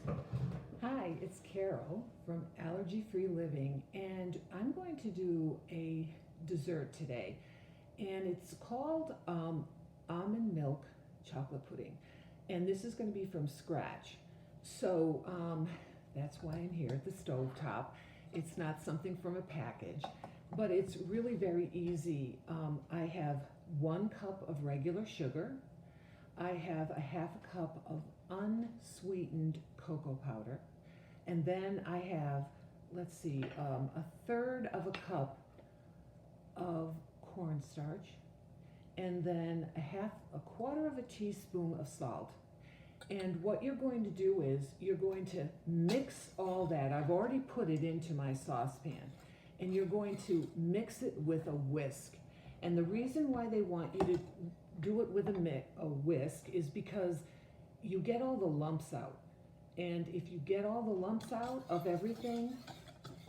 Hi, it's Carol from Allergy Free Living, and I'm going to do a dessert today, and it's called Almond Milk Chocolate Pudding, and this is going to be from scratch. So that's why I'm here at the stove top. It's not something from a package, but it's really very easy. I have 1 cup of regular sugar. I have a half a cup of unsweetened cocoa powder. And then I have, let's see, a third of a cup of cornstarch, and then a quarter of a teaspoon of salt. And what you're going to do is you're going to mix all that. I've already put it into my saucepan, and you're going to mix it with a whisk. And the reason why they want you to do it with a whisk is because you get all the lumps out. And if you get all the lumps out of everything,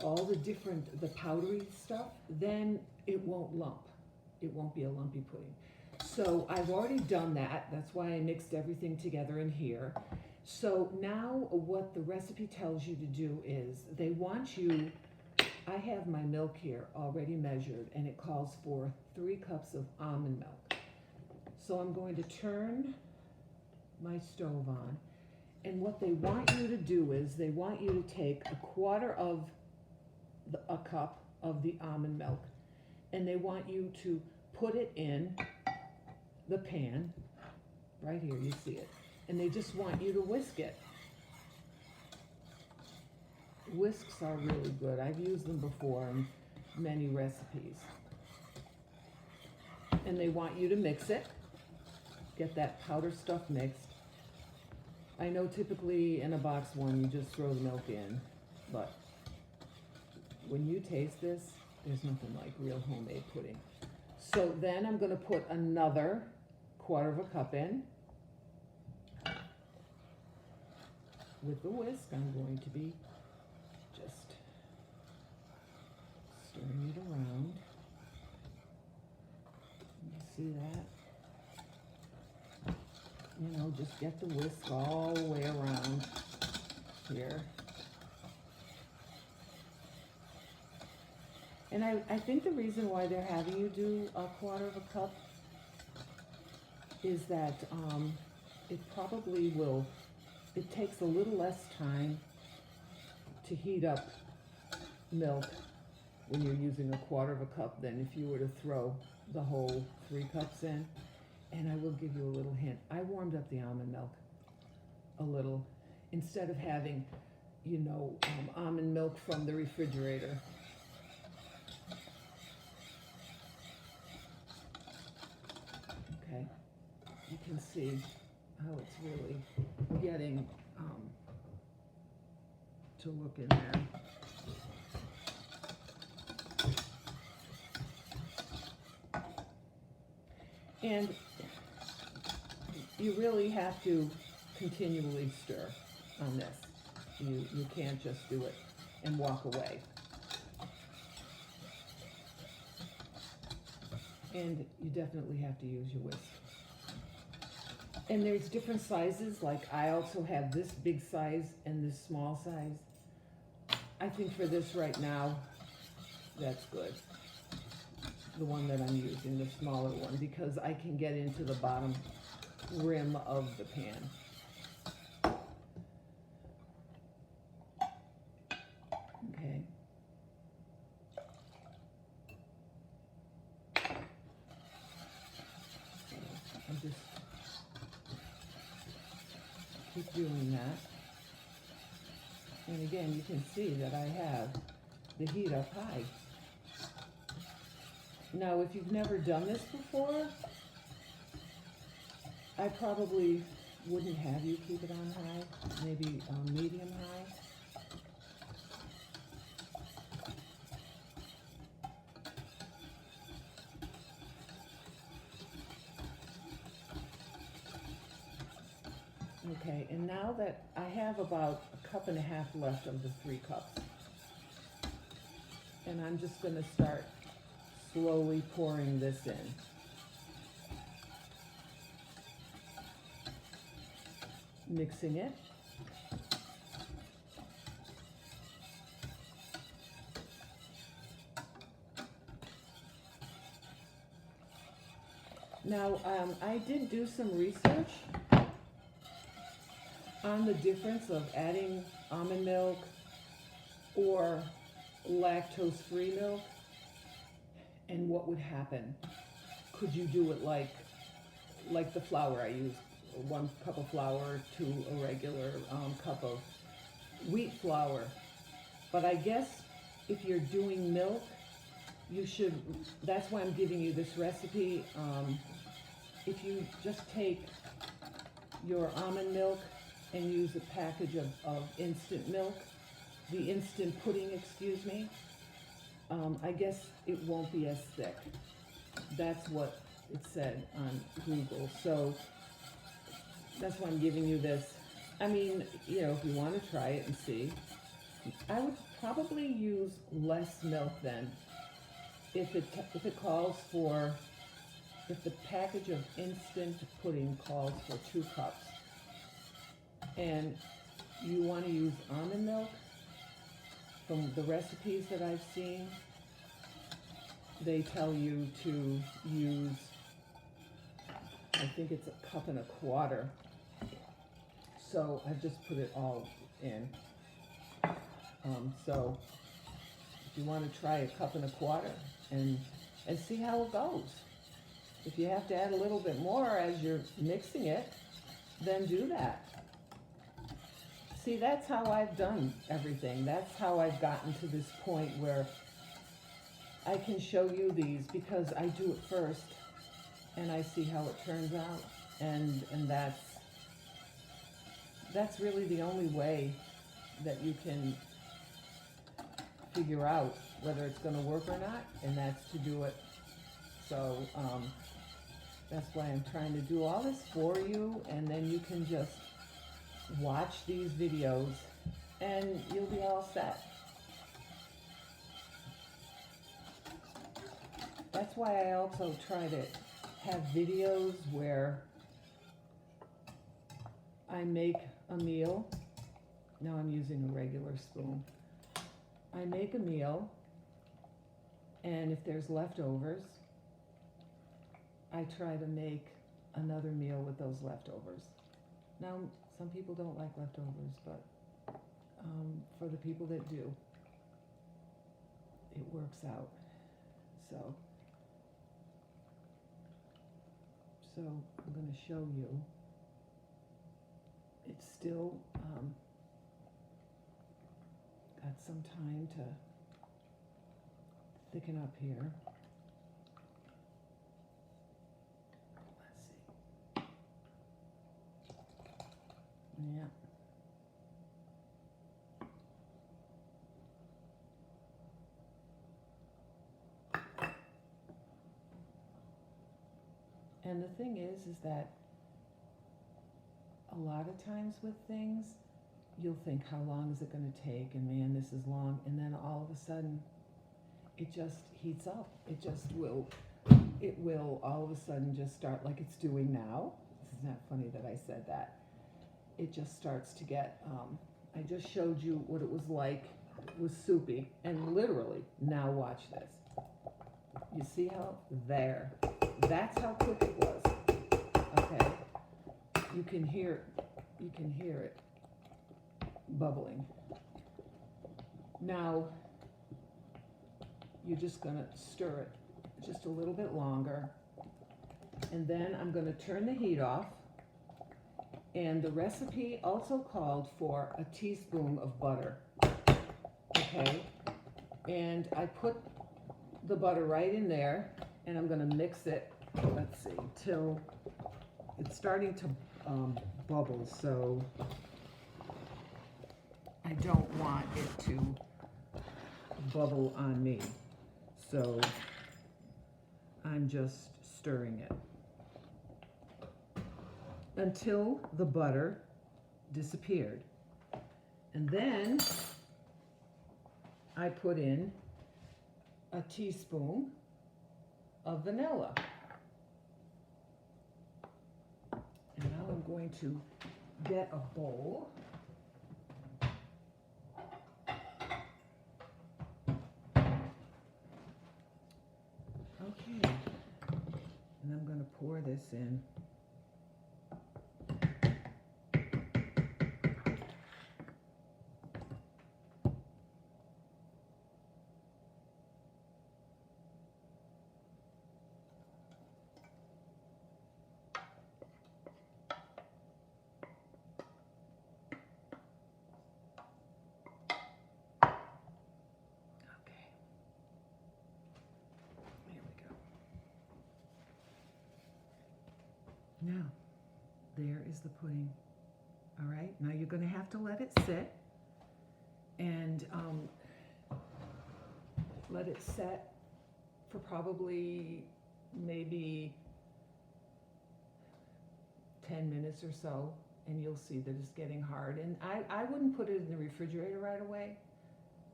all the powdery stuff, then it won't lump. It won't be a lumpy pudding. So I've already done that. That's why I mixed everything together in here. So now what the recipe tells you to do is they want you, I have my milk here already measured, and it calls for 3 cups of almond milk. So I'm going to turn my stove on. And what they want you to do is they want you to take a quarter of a cup of the almond milk, and they want you to put it in the pan. Right here, you see it. And they just want you to whisk it. Whisks are really good. I've used them before in many recipes. And they want you to mix it. Get that powder stuff mixed. I know typically in a box one you just throw the milk in, but when you taste this, there's nothing like real homemade pudding. So then I'm going to put another quarter of a cup in. With the whisk, I'm going to be just stirring it around. You see that? You know, just get the whisk all the way around here. And I think the reason why they're having you do a quarter of a cup is that it takes a little less time to heat up milk when you're using a quarter of a cup than if you were to throw the whole 3 cups in. And I will give you a little hint. I warmed up the almond milk a little instead of having, almond milk from the refrigerator. Okay, you can see how it's really getting to look in there. And you really have to continually stir on this. You can't just do it and walk away. And you definitely have to use your whisk. And there's different sizes, like I also have this big size and this small size. I think for this right now, that's good. The one that I'm using, the smaller one, because I can get into the bottom rim of the pan. Okay. So I just keep doing that. And again, you can see that I have the heat up high. Now, if you've never done this before, I probably wouldn't have you keep it on high, maybe medium high. Okay, and now that I have about 1.5 cups left of the 3 cups, and I'm just going to start slowly pouring this in. Mixing it. Now, I did do some research on the difference of adding almond milk or lactose-free milk and what would happen. Could you do it like the flour I used? 1 cup of flour to a regular cup of wheat flour. But I guess if you're doing milk, you should, that's why I'm giving you this recipe. If you just take your almond milk and use a package of instant milk, the instant pudding, excuse me, I guess it won't be as thick. That's what it said on Google. So that's why I'm giving you this. I mean, you know, if you want to try it and see, I would probably use less milk then. If it calls for, if the package of instant pudding calls for 2 cups, and you want to use almond milk, from the recipes that I've seen, they tell you to use, I think it's 1.25 cups. So I've just put it all in. So if you want to try 1.25 cups and see how it goes. If you have to add a little bit more as you're mixing it, then do that. See, that's how I've done everything. That's how I've gotten to this point where I can show you these, because I do it first and I see how it turns out, and that's really the only way that you can figure out whether it's going to work or not, and that's to do it. So that's why I'm trying to do all this for you, and then you can just watch these videos and you'll be all set. That's why I also try to have videos where I make a meal. Now I'm using a regular spoon. I make a meal, and if there's leftovers, I try to make another meal with those leftovers. Now, some people don't like leftovers, but for the people that do, it works out. So I'm going to show you. It's still got some time to thicken up here. Let's see. Yeah. And the thing is that a lot of times with things, you'll think, how long is it going to take? And man, this is long. And then all of a sudden, it just heats up. It will all of a sudden just start like it's doing now. Isn't that funny that I said that? It just starts to get, I just showed you what it was like. It was soupy. And literally, now watch this. You see how? There. That's how quick it was. Okay? You can hear it bubbling. Now, you're just going to stir it just a little bit longer. And then I'm going to turn the heat off. And the recipe also called for a teaspoon of butter. Okay? And I put the butter right in there, and I'm going to mix it, let's see, till it's starting to bubble. So I don't want it to bubble on me. So I'm just stirring it until the butter disappeared. And then I put in a teaspoon of vanilla. And now I'm going to get a bowl. Okay. And I'm going to pour this in. Okay. There we go. Now, there is the pudding. All right, now you're going to have to let it sit and let it set for probably maybe 10 minutes or so, and you'll see that it's getting hard. And I wouldn't put it in the refrigerator right away,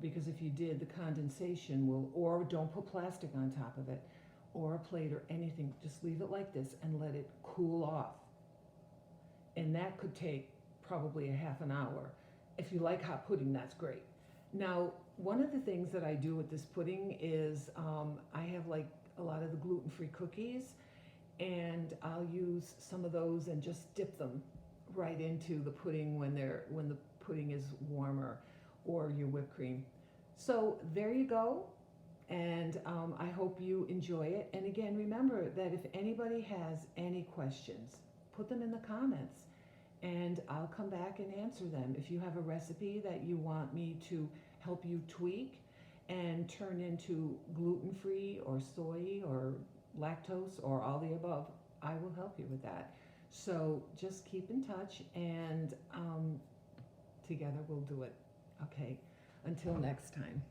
because if you did, the condensation will, or don't put plastic on top of it, or a plate or anything. Just leave it like this and let it cool off. And that could take probably a half an hour. If you like hot pudding, that's great. Now, one of the things that I do with this pudding is I have like a lot of the gluten-free cookies, and I'll use some of those and just dip them right into the pudding when the pudding is warmer, or your whipped cream. So there you go, and I hope you enjoy it. And again, remember that if anybody has any questions, put them in the comments, and I'll come back and answer them. If you have a recipe that you want me to help you tweak and turn into gluten-free or soy or lactose or all the above, I will help you with that. So just keep in touch, and together we'll do it. Okay, until next time.